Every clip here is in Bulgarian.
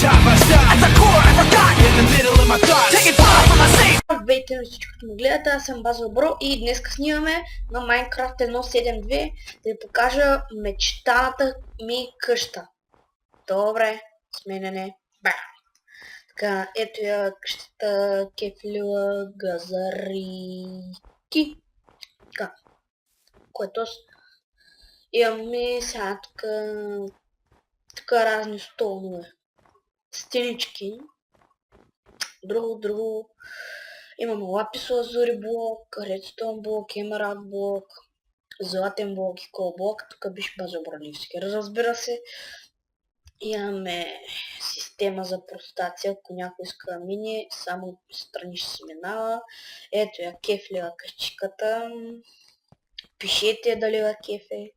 top I shine. At the core I forgot. In the middle of my thoughts. Taking fire from my safe. Здравейте на всички, които ме гледате, аз съм Базо Бро и днес снимаме на Minecraft 1.7.2 да ви покажа мечтаната ми къща. Добре, сменяне. Бам! Така, ето я къщата, кефлила, газарики. Така, което имаме сега тук разни столове, стенички, друго. Имаме лапис лазури блок, редстоун блок, емералд блок, златен блок и кол блок. Тук биш базобронивски, разбира се. Имаме система за протация, ако някой иска да мине, само страни ще се минава. Ето я кефлива къщичката. Пишете дали ва кефе.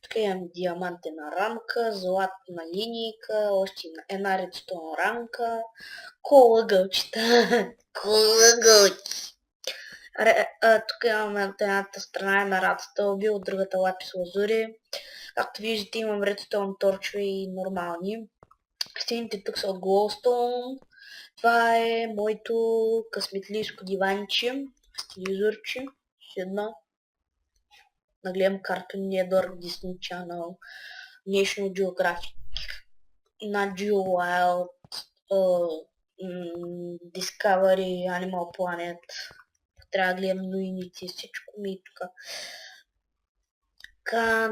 Тук имам диамантена рамка, златна линейка, още една редстоун рамка, колъгълчета. Колъгълчи. Тук имаме от едната страна емералд стълби, от другата лапис лазури. Както виждате, имам редстоун торчове и нормални. Стените тук са от глоустоун. Това е моето късметлийско диванче, стилизурче. Седна. Нагледам Cartoon Network, Disney Channel, National Geographic, Nat Geo Wild, Discovery, Animal Planet. Трябва да гледам новините, всичко ми е тук.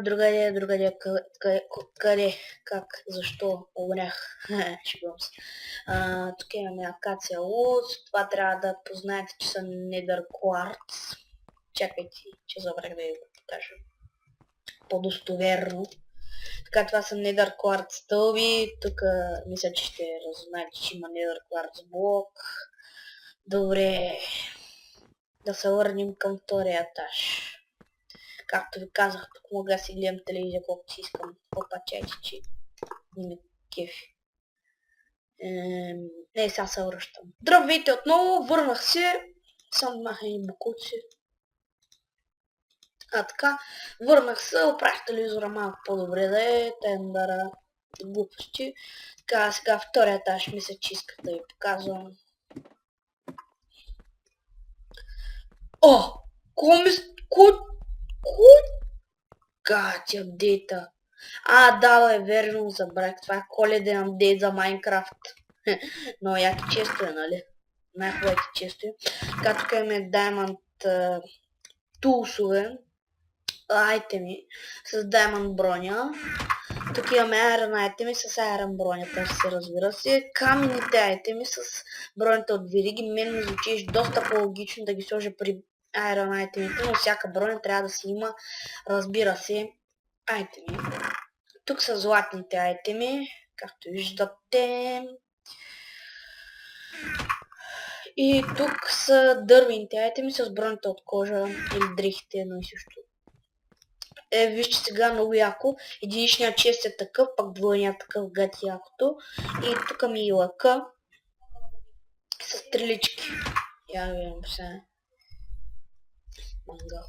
Другаде, къде, как, защо, обнях, шегувам се. Тук имаме акация луз, това трябва да познаете, че са Nether Quartz. Чакайте, че забрах да ви го покажа по-достоверно. Така, това са Nether Quartz стълби. Тук мисля, че ще разузнаете, че има Nether Quartz блок. Добре, да се върнем към втория етаж. Както ви казах, тук мога да си гледам телевизия колкото си искам. Опа, чайте, че не ме кефи. Сега се връщам. Здравейте отново, върнах се. Само махани букуци. Така, върнах се, оправих телевизора малко по-добре да е, тендъра, глупости. Така, сега втория етаж, мисля, че исках да ви показвам. О! Кой? Гати апдейта. Да, верно, забрах. Това е коледен апдейт за Майнкрафт. Но яки често е, нали? Най-хубавите често е. Така, тук имаме Diamond тулсове. Айтеми с Diamond броня. Тук имаме Iron айтеми с Iron бронята, се разбира се. Каменните айтеми с бронята от вириги. Мен ми звучиш доста по-логично да ги сложа при Iron айтемите, но всяка броня трябва да си има, разбира се, айтеми. Тук са златните айтеми, както виждате. И тук са дървените айтеми с бронята от кожа или дрехите, едно и също. Вижте сега много яко. Единичният чест е такъв, пък двойният такъв гати якото. И тук ми и лъка с стрелички. Я видим сега. Мангал.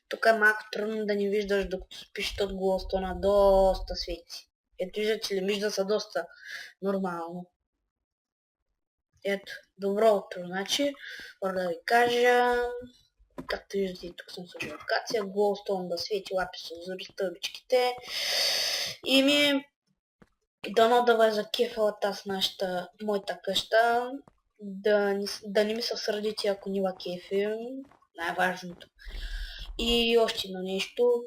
Тук е малко трудно да не виждаш докато спиш от глостона, доста свети. Ето виждате ли, вижда са доста нормално. Ето, добро утро, значи, да ви кажа, както виждате, тук съм сложил локация, глоустон да свети, лапис лазури, стълбичките. И дано да ви закефала тази моята къща, да не ми се сърдите, ако ни ва кефи, най-важното. И още едно нещо,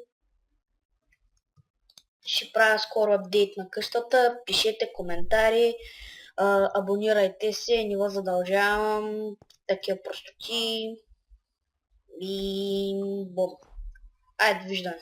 ще правя скоро апдейт на къщата, пишете коментари, абонирайте се, не ви задължавам, такива простоти и бом. Айде, виждане.